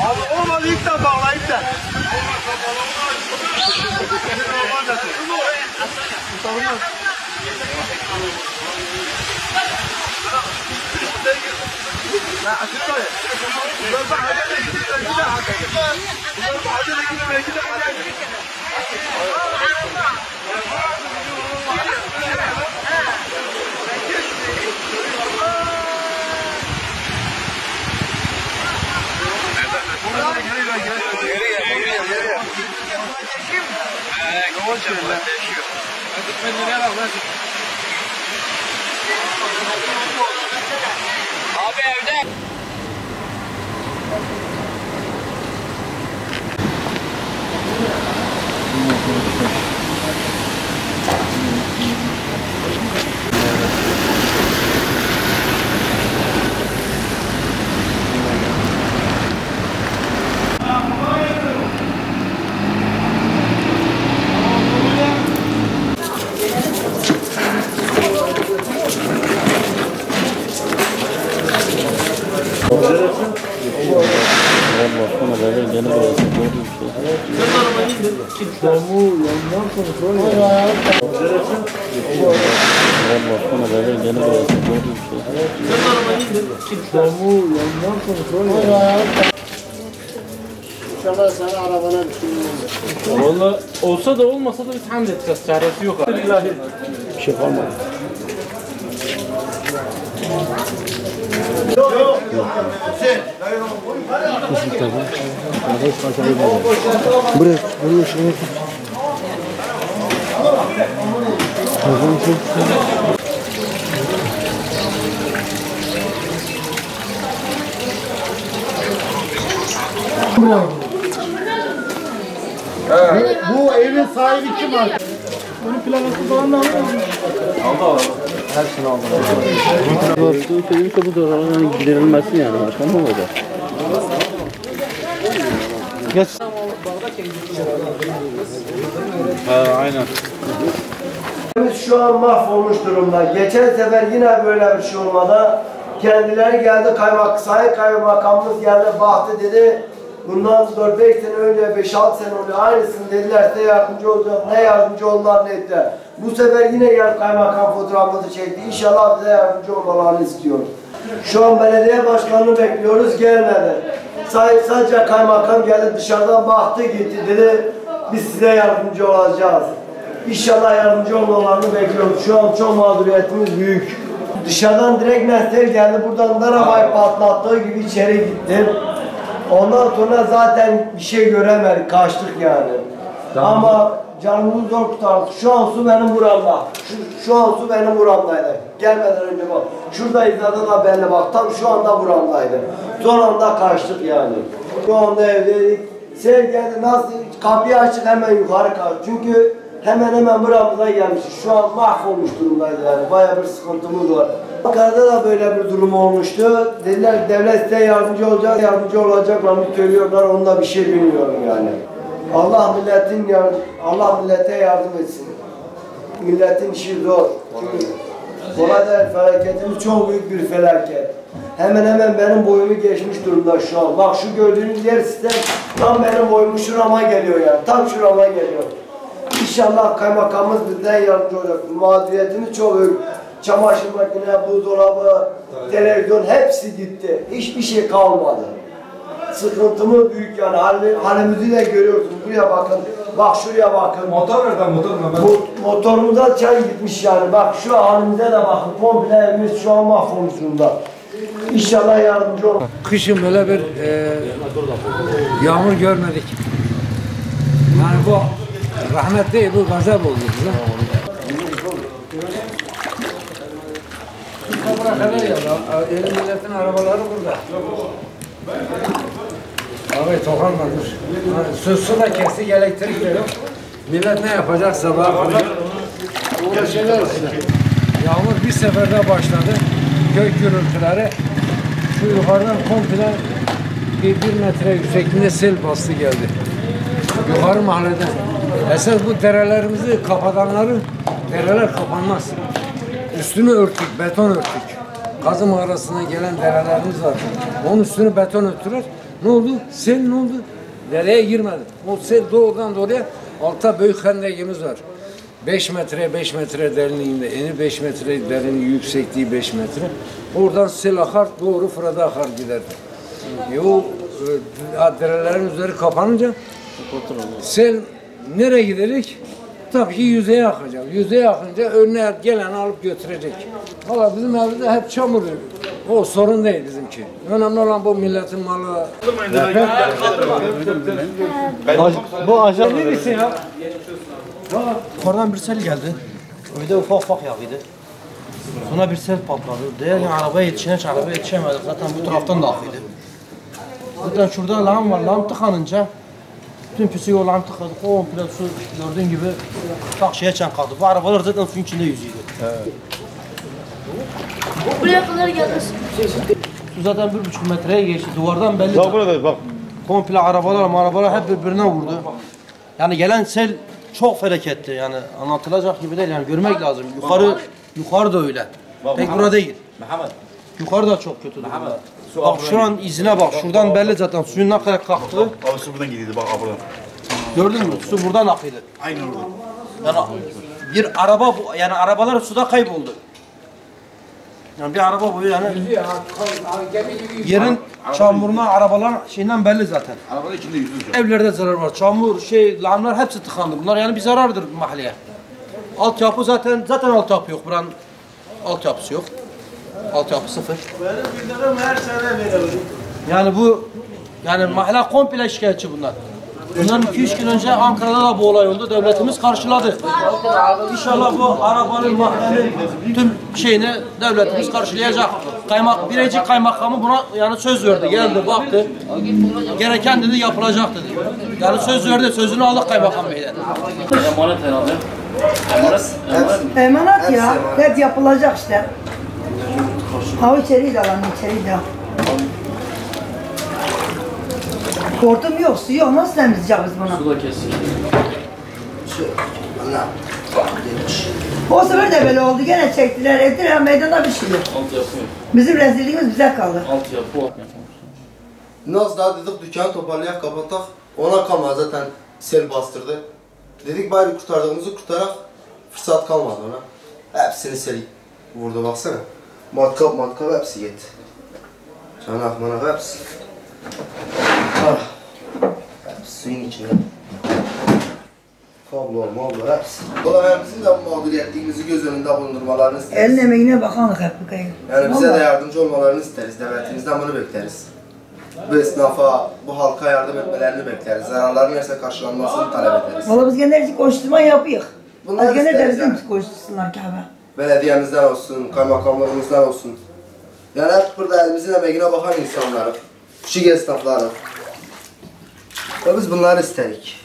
Abi olmadı ipten bağla ipten. Abi evde. İnşallah sana arabana bir Valla olsa da olmasa da biz hamd edeceğiz. Çaresi yok abi. bir şey kalmadı. Bırak, bunu şunu. Bu evin sahibi kim artık? Bunun plakası falan da alıyor mu? Aldı. Hepsini aldı. Bu senin de bu dolarların giderilmesi yani. Başka ne olacak? Geç. Aynen. Şu an mahvolmuş durumda. Geçen sefer yine böyle bir şey olmadı. Kendileri geldi, Sayın Kaymakamımız geldi, baktı dedi. Bundan 4-5 sene önce, 5-6 sene önce aynısını dediler, size yardımcı olacak. Ne yardımcı oldular, ne ettiler. Bu sefer yine gelip kaymakam fotoğrafımızı çekti. İnşallah bize yardımcı olmalarını istiyoruz. Şu an belediye başkanını bekliyoruz, gelmedi. Sadece kaymakam geldi, dışarıdan baktı gitti, dedi biz size yardımcı olacağız. İnşallah yardımcı olmalarını bekliyoruz. Şu an çok mağduriyetimiz büyük. Dışarıdan direkt mesler geldi, buradan da arabayı patlattığı gibi içeri gitti. Ondan sonra zaten bir şey göremedik, kaçtık yani. Tamam. Ama canımızı zor kurtardık. Şu an su benim buramda. Şu an su benim buramdaydı. Gelmeden önce bak. Şurada izlada da belli bak. Tam şu anda buramdaydı. Son anda kaçtık yani. Şu anda evdeydik. Sel geldi, nasıl kapıyı açık hemen yukarı kaçtık. Çünkü hemen buramıza gelmiştik. Şu an mahvolmuş durumdaydı yani. Bayağı bir sıkıntımız var. Ankara'da da böyle bir durum olmuştu. Dediler devlet size yardımcı olacak, yardımcı olacaklar mı söylüyorlar. Onda bir şey bilmiyorum yani. Allah millete yardım etsin. Milletin işi zor. Çünkü kolay değil, felaketimiz çok büyük bir felaket. Hemen benim boyumu geçmiş durumda şu an. Bak şu gördüğünüz yer sistem tam benim boyumu şurama geliyor yani. Tam şurama geliyor. İnşallah kaymakamımız bizden yardımcı olacak. Mağduriyetimiz çok büyük. Çamaşır makine, buzdolabı, televizyon hepsi gitti. Hiçbir şey kalmadı. Sıkıntımız büyük yani. Halimizi de görüyorsunuz. Buraya bakın. Bak şuraya bakın. Motor nereden motor? Motorumuza çay gitmiş yani. Bak şu halimize de bakın. Komple evimiz şu an mahvolmuş durumda. İnşallah yardımcı olun. Kışın böyle bir yağmur görmedik. Yani bu rahmet değil, bu gazap oldu bize. Milletin arabaları burada. Abi tokanmadır. Su da kestik, elektrik de yok. Millet ne yapacak sabah kadar? Uğraşıyorlar işte. Yağmur bir seferde başladı. Gök gürültüleri. Şu yukarıdan komple bir metre yüksekliğinde sel bastı geldi. Yukarı mahalleden. Esas bu derelerimizi kapatanları, dereler kapanmaz. Üstünü örttük, beton örttük. Kazı mağarasından gelen derelerimiz var. Onun üstünü beton örttüler. Ne oldu? Sel ne oldu? Dereye girmedi. O sel doğrudan doğruya altta büyük hendekimiz var. 5 metre derinliğinde, eni 5 metre derinliği, yüksekliği 5 metre. Oradan sel akar, doğru Fırat'a akar giderdi. O derelerin üzeri kapanınca sel nereye giderik? Tabii ki yüzeye akacak. Yüzeye akınca önüne gelen alıp götürecek. Valla bizim evde hep çamur. O sorun değil bizimki. Önemli olan bu milletin malı. Bu ajan Ne misin ya? Yukarıdan bir sel geldi. Öyle ufak ufak yağıydı. Sonra bir sel patladı. Değer yani arabaya yetişemedik. Zaten bu taraftan da akıydı. Zaten şurada lağım var. Lağım tıkanınca tüm pisi o lağım tıkadı. Komple su gördüğün gibi tak şeye kalktı. Bu arabalar zaten suyun içinde yüzüyordu. Buraya kadar geldi. Su zaten 1,5 metreye geçti. Duvardan belli. Bak burada bak. Komple arabalar hep birbirine vurdu. Yani gelen sel çok felaketti yani anlatılacak gibi değil yani görmek lazım. Yukarı da öyle. Pek burada değil. Yukarı da çok kötü durumda. Bak şu an izine bak. Şuradan belli zaten suyun ne kadar kalktı. Abi su buradan gidiyordu bak abi buradan. Gördün mü? Su buradan akıyordu. Aynen orada. Yani bir araba yani arabalar suda kayboldu. Yani bir araba boyu yani yerin çamuruna arabalar şeyinden belli zaten. Arabanın içinde yüzüyor. Evlerde zarar var. Çamur, lağımlar hepsi tıkandı. Bunlar yani bir zarardır mahalleye. Altyapı zaten altyapı yok. Buranın altyapısı yok. Altyapı sıfır. Yani mahalle komple şikayetçi bunlar. Bundan 2-3 gün önce Ankara'da da bu olay oldu. Devletimiz karşıladı. İnşallah bu arabanın mahallenin tüm şeyini devletimiz karşılayacak. Birecik kaymakamı buna yani söz verdi. Geldi baktı. Gereken dedi yapılacak dedi. Yani söz verdi. Sözünü aldık kaymakam beyden. Emanet herhalde. Emanet ya. Hep yapılacak işte. Ha içeriği de lan içeriği de. Hortum yok, su yok. Nasıl temizleyeceğiz bunu? Su da kesik. O sefer de böyle oldu. Gene çektiler, ettiler. Meydanda bir şey yok. Alt yapıyor. Bizim rezilliğimiz bize kaldı. Alt yapı. Nasıl daha dedik dükkanı toparlayak kapatak. Ona kalmadı zaten sel bastırdı. Dedik bari kurtardığımızı kurtarak fırsat kalmadı ona. Hepsini sel vurdu baksana. Matkap hepsi gitti. Çanak manak hepsi. Hepsi suyun içinde. Kablo hepsi. Dolayısıyla bizim de mağduriyetliğimizi göz önünde bulundurmalarını isteriz. Elin emeğine bakanlık hep bu kayın. Yani bize de yardımcı olmalarını isteriz. Devletimizden bunu bekleriz. Bu esnafa, bu halka yardım etmelerini bekleriz. Zararların neyse karşılanmasını talep ederiz. Valla biz gene koşturma yapıyoruz. Bunları Az gene isteriz devletim yani. koştursunlar Kabe. Belediyemizden olsun, kaymakamlığımızdan olsun. Yani hep burada elimizin emeğine bakan insanlar, küçük esnaflar. Ve biz bunları istedik.